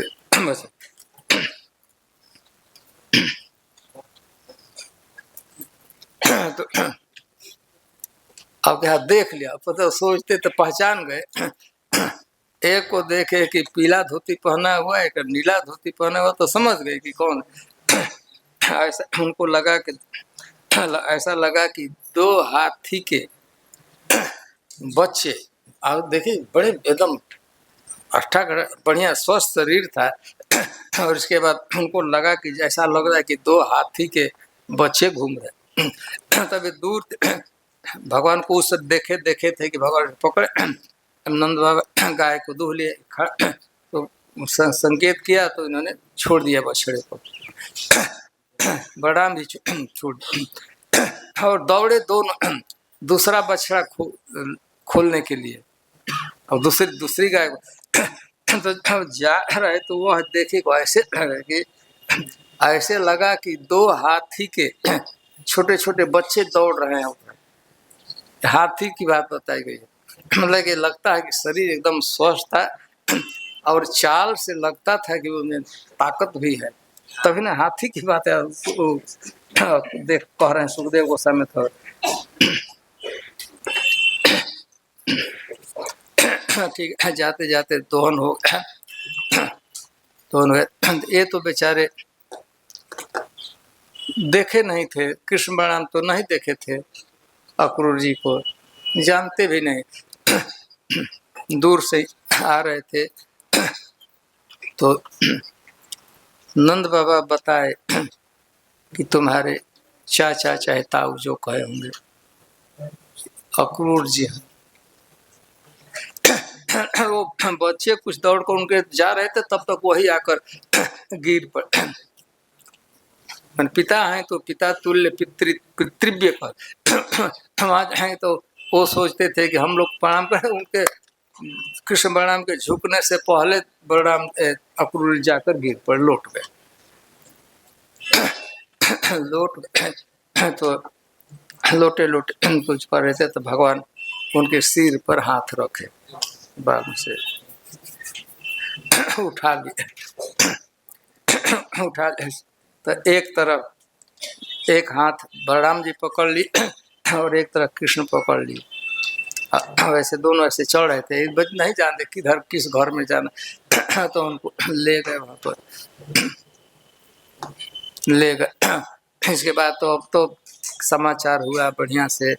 तो अब क्या देख लिया, पता सोचते तो पहचान गए। एक को देखे कि पीला धोती पहना हुआ है, एक नीला धोती पहना हुआ, तो समझ गए कि कौन। ऐसा उनको लगा कि ऐसा लगा कि दो हाथी के बच्चे, और देखिए बड़े एकदम अच्छा बढ़िया स्वस्थ शरीर था। और इसके बाद उनको लगा कि ऐसा लग रहा है कि दो हाथी के बच्चे घूम रहे। तभी दूर भगवान को उस देखे थे कि भगवान पकड़े नंद बाबा गाय को दूह लिए, तो संकेत किया तो इन्होंने छोड़ दिया बछड़े को। बलराम भी छोड़ दिया और दौड़े दोनों दूसरा बछड़ा खोलने के लिए और दूसरी गाय को। तो जब जा रहे तो वह देखे को ऐसे लगा कि दो हाथी के छोटे छोटे बच्चे दौड़ रहे हैं। हाथी की बात बताई गई है। मतलब कि लगता है कि शरीर एकदम स्वस्थ था और चाल से लगता था कि उनमें ताकत भी है। तभी ना हाथी की बात है देख कह रहे हैं सुखदेव गोस्वामी में था। ठीक है, जाते जाते दोहन हो ये तो बेचारे देखे नहीं थे, कृष्ण बलराम तो नहीं देखे थे, अक्रूर जी को जानते भी नहीं, दूर से आ रहे थे। तो नंद बाबा बताए कि तुम्हारे चाचा चाहे ताऊ जो कहे होंगे अक्रूर जी हैं। वो बच्चे कुछ दौड़कर उनके जा रहे थे, तब तक वही आकर गिर पड़े। पिता हैं तो पिता तुल्य पितृव्य पर वहाँ जाए तो वो सोचते थे कि हम लोग प्रणाम करें। उनके कृष्ण बलराम के झुकने से पहले बलराम अक्रूर जाकर गिर पर लौट गए। लौट गए तो लोटे लोटे कुछ कर रहे थे तो भगवान उनके सिर पर हाथ रखे, बाम से उठा लिए। उठा लिए तो एक तरफ एक हाथ बलराम जी पकड़ ली और एक तरफ कृष्ण पकड़ ली। वैसे दोनों ऐसे चढ़ रहे थे, एक बच नहीं जानते किधर किस घर में जाना। तो उनको ले गए वहां पर, ले गए। इसके बाद तो अब तो समाचार हुआ बढ़िया से।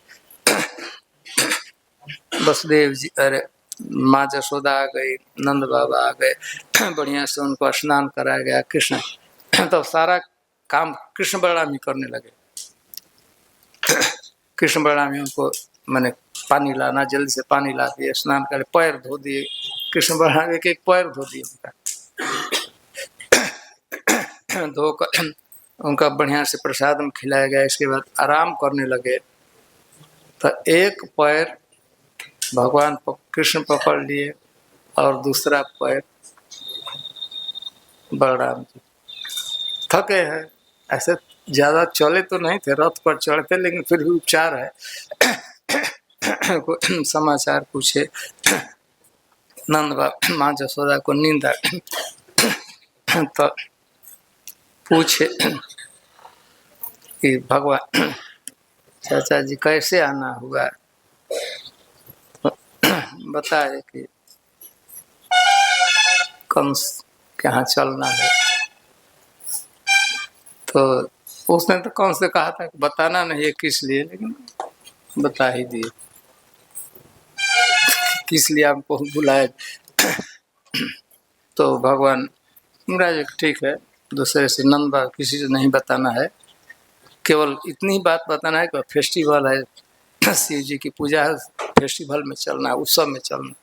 वसुदेव जी अरे माँ जसोदा आ गई, नंद बाबा आ गए, बढ़िया से उनको स्नान कराया गया। कृष्ण तो सारा काम कृष्ण बलराम ही करने लगे। कृष्ण बलराम ही उनको मैंने पानी लाना, जल्दी से पानी ला दिए, स्नान करे, पैर धो दिए, कृष्ण बलराम एक एक पैर धो दिए उनका। धोकर उनका बढ़िया से प्रसाद में खिलाया गया। इसके बाद आराम करने लगे तो एक पैर भगवान कृष्ण पकड़ लिए और दूसरा पैर बलराम जी। थके हैं, ऐसे ज्यादा चले तो नहीं थे, रथ पर चढ़ते, लेकिन फिर भी उपचार है। समाचार पूछे, नंद माँ जसोदा को नींद आ तो पूछे कि भगवान चाचा जी कैसे आना हुआ। बताए कि कंस के यहाँ चलना है। तो उसने तो कंस से कहा था कि बताना नहीं है किस लिए, लेकिन बता ही दिए किस लिए आपको बुलाए। तो भगवान महाराज ठीक है, दूसरे से नंद किसी से नहीं बताना है, केवल इतनी बात बताना है कि फेस्टिवल है, शिव जी की पूजा है, फेस्टिवल में चलना है, उत्सव में चलना।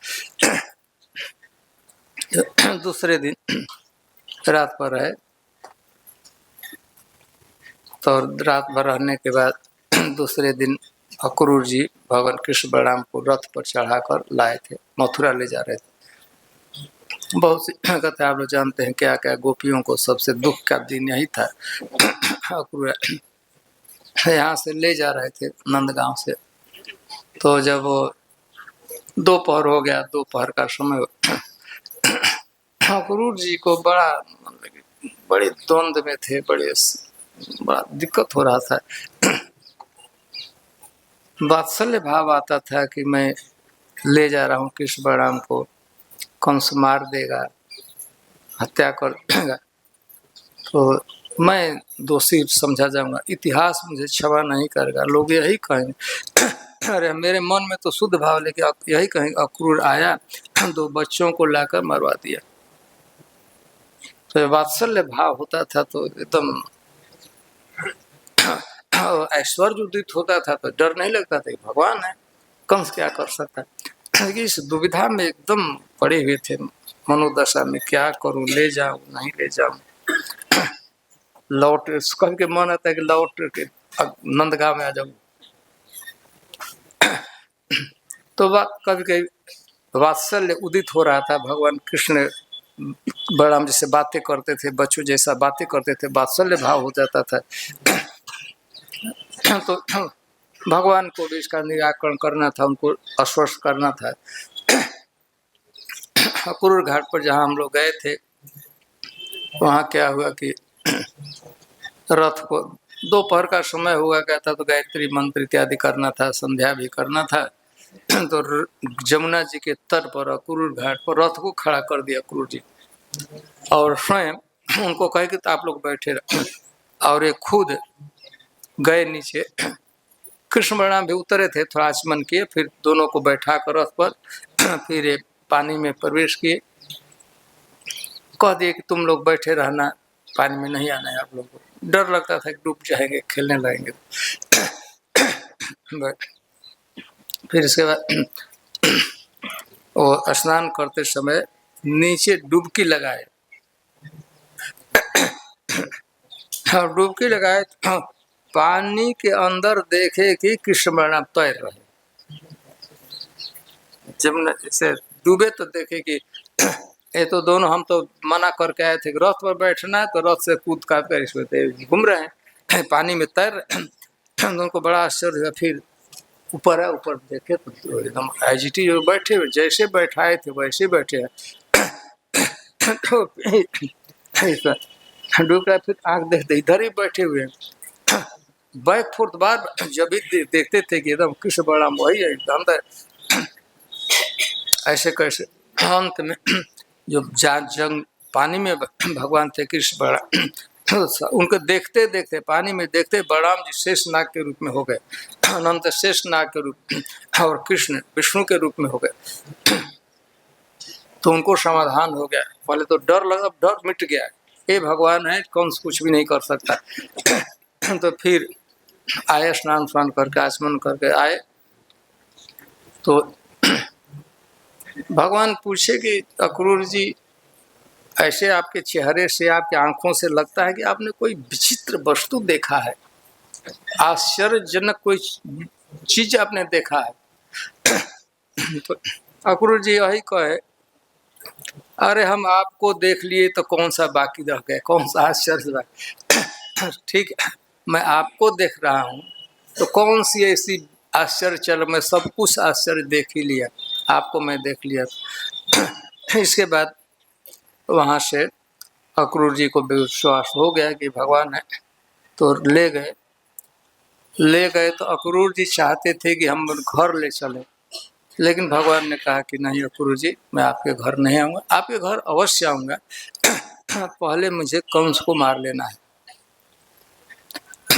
दूसरे दिन रात पर है, तो रात भर रहने के बाद दूसरे दिन अक्रूर जी भगवान कृष्ण बलराम को रथ पर चढ़ाकर लाए थे, मथुरा ले जा रहे थे। बहुत सी कथा आप लोग जानते हैं, क्या क्या गोपियों को सबसे दुख का दिन यही था। अक्रूर यहाँ से ले जा रहे थे नंदगांव से, तो जब वो दोपहर हो गया, दोपहर का समय, अक्रूर जी को बड़े द्वंद में थे, बड़ा दिक्कत हो रहा था। वात्सल्य भाव आता था कि मैं ले जा रहा हूँ कृष्ण बलराम को, कंस मार देगा, हत्या कर देगा, तो मैं दोषी समझा जाऊंगा, इतिहास मुझे क्षमा नहीं करेगा, लोग यही कहेंगे। अरे मेरे मन में तो शुद्ध भाव लेके यही कहेंगे अक्रूर आया, दो बच्चों को लाकर मरवा दिया। तो वात्सल्य भाव होता था, तो एकदम ऐश्वर्य उदित होता था, तो डर नहीं लगता था, भगवान है, कंस क्या कर सकता है। इस दुविधा में एकदम पड़े हुए थे, मनोदशा में, क्या करूं, ले जाऊं नहीं ले जाऊं। लौट कभी के मन आता है कि लौट के नंदगांव में आ जाऊं। तो कभी कभी वात्सल्य उदित हो रहा था, भगवान कृष्ण बलराम जैसे बातें करते थे, बच्चों जैसा बातें करते थे, वात्सल्य भाव हो जाता था। तो भगवान को भी इसका निराकरण करना था, उनको आश्वस्त करना था। अक्रूर घाट पर जहाँ हम लोग गए थे, वहाँ क्या हुआ कि रथ को दोपहर का समय हुआ गया था, तो गायत्री मंत्र इत्यादि करना था, संध्या भी करना था। तो जमुना जी के तट पर अक्रूर घाट पर रथ को खड़ा कर दिया अक्रूर जी, और स्वयं उनको कहे कि आप लोग बैठे रहे, और ये खुद गए नीचे। कृष्ण बलराम भी उतरे थे, थोड़ा आचमन किए, फिर दोनों को बैठा कर रथ पर, फिर पानी में प्रवेश किए, कह दिए कि तुम लोग बैठे रहना, पानी में नहीं आना है आप लोग को। डर लगता था कि डूब जाएंगे, खेलने लगेंगे। फिर इसके बाद वो स्नान करते समय नीचे डुबकी लगाए, और डुबकी लगाए तो पानी के अंदर देखे कि कृष्ण बलराम तैर रहे। जब से डूबे तो देखे कि ये तो दोनों, हम तो मना करके आए थे कि रथ पर बैठना है, तो रथ से कूद काट कर इसमें घूम रहे हैं, पानी में तैर। उनको बड़ा आश्चर्य हुआ। फिर ऊपर है, ऊपर देखे तो एकदम आईजीटी जो बैठे हुए, जैसे बैठाए थे वैसे बैठे हैं। तो डूब रहा, फिर आँख देखते इधर ही बैठे हुए हैं। बैक फुट बार जब भी देखते थे कि एकदम कृष्ण बलराम वही है एकदम। ऐसे कैसे अंत में जो जंग पानी में भगवान थे कृष्ण बलराम, उनको देखते देखते पानी में देखते बलराम जी शेष नाग के रूप में हो गए, अनंत शेष नाग के रूप में, और कृष्ण विष्णु के रूप में हो गए। तो उनको समाधान हो गया। पहले तो डर लगा, डर मिट गया, ये भगवान है, कौन कुछ भी नहीं कर सकता। तो फिर आए, स्नान करके आचमन करके आए, तो भगवान पूछे कि अक्रूर जी, ऐसे आपके चेहरे से, आपकी आंखों से लगता है कि आपने कोई विचित्र वस्तु देखा है, आश्चर्यजनक कोई चीज आपने देखा है। तो अक्रूर जी यही कहे, अरे हम आपको देख लिए तो कौन सा बाकी रह गए, कौन सा आश्चर्य। ठीक है, मैं आपको देख रहा हूँ तो कौन सी ऐसी आश्चर्य, चलो मैं सब कुछ आश्चर्य देख ही लिया, आपको मैं देख लिया। इसके बाद वहाँ से अक्रूर जी को विश्वास हो गया कि भगवान है, तो ले गए। तो अक्रूर जी चाहते थे कि हम घर ले चले, लेकिन भगवान ने कहा कि नहीं अक्रूर जी, मैं आपके घर नहीं आऊँगा, आपके घर अवश्य आऊँगा, पहले मुझे कंस को मार लेना है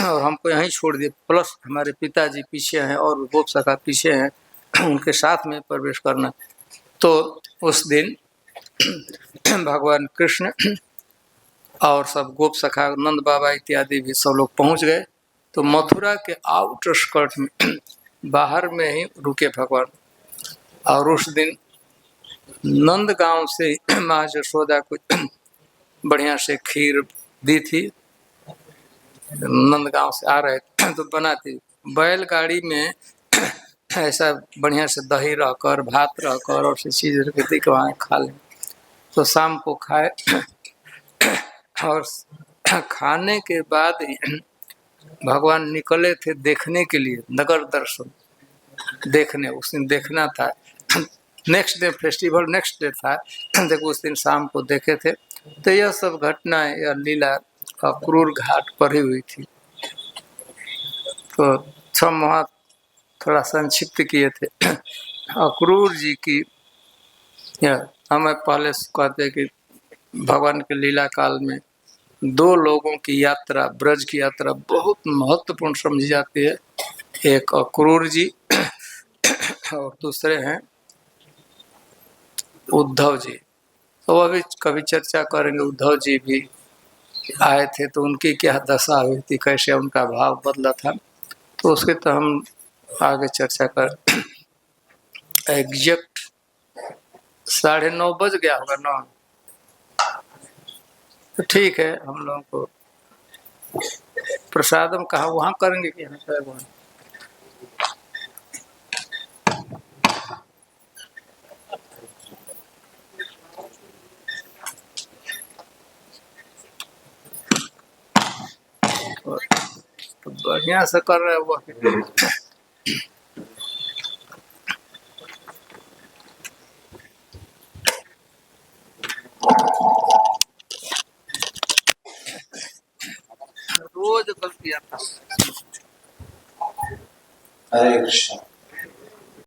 और हमको यहीं छोड़ दिए, प्लस हमारे पिताजी पीछे हैं और गोप सखा पीछे हैं, उनके साथ में प्रवेश करना। तो उस दिन भगवान कृष्ण और सब गोप सखा, नंद बाबा इत्यादि भी सब लोग पहुंच गए। तो मथुरा के आउटर स्कर्ट में बाहर में ही रुके भगवान। और उस दिन नंद गांव से माँ यशोदा को बढ़िया से खीर दी थी, नंदगांव से आ रहे तो बनाती। बैलगाड़ी में ऐसा बढ़िया से दही रहकर, भात रहकर और सी चीज रखी थी कि वहाँ खा लें। तो शाम को खाए और खाने के बाद ही भगवान निकले थे देखने के लिए, नगर दर्शन देखने, उस दिन देखना था। Next day festival, next day था, देखो उस दिन शाम को देखे थे। तो यह सब घटनाएं या लीला अक्रूर घाट पर ही हुई थी। तो हम वहाँ थोड़ा संक्षिप्त किए थे। अक्रूर जी की हमें पहले कहते कि भगवान के लीला काल में दो लोगों की यात्रा, ब्रज की यात्रा बहुत महत्वपूर्ण समझी जाती है। एक अक्रूर जी और दूसरे हैं उद्धव जी। तो अभी कभी चर्चा करेंगे, उद्धव जी भी आए थे तो उनकी क्या दशा हुई थी, कैसे उनका भाव बदला था, तो उसके तो हम आगे चर्चा कर। एग्जैक्ट 9:30 बज गया होगा ना, तो ठीक है, हम लोगों को प्रसादम कहाँ वहाँ करेंगे कि यहाँ पर वहाँ? तो बढ़िया से कर रहे वो। रोज गलती आता।
हरे कृष्ण।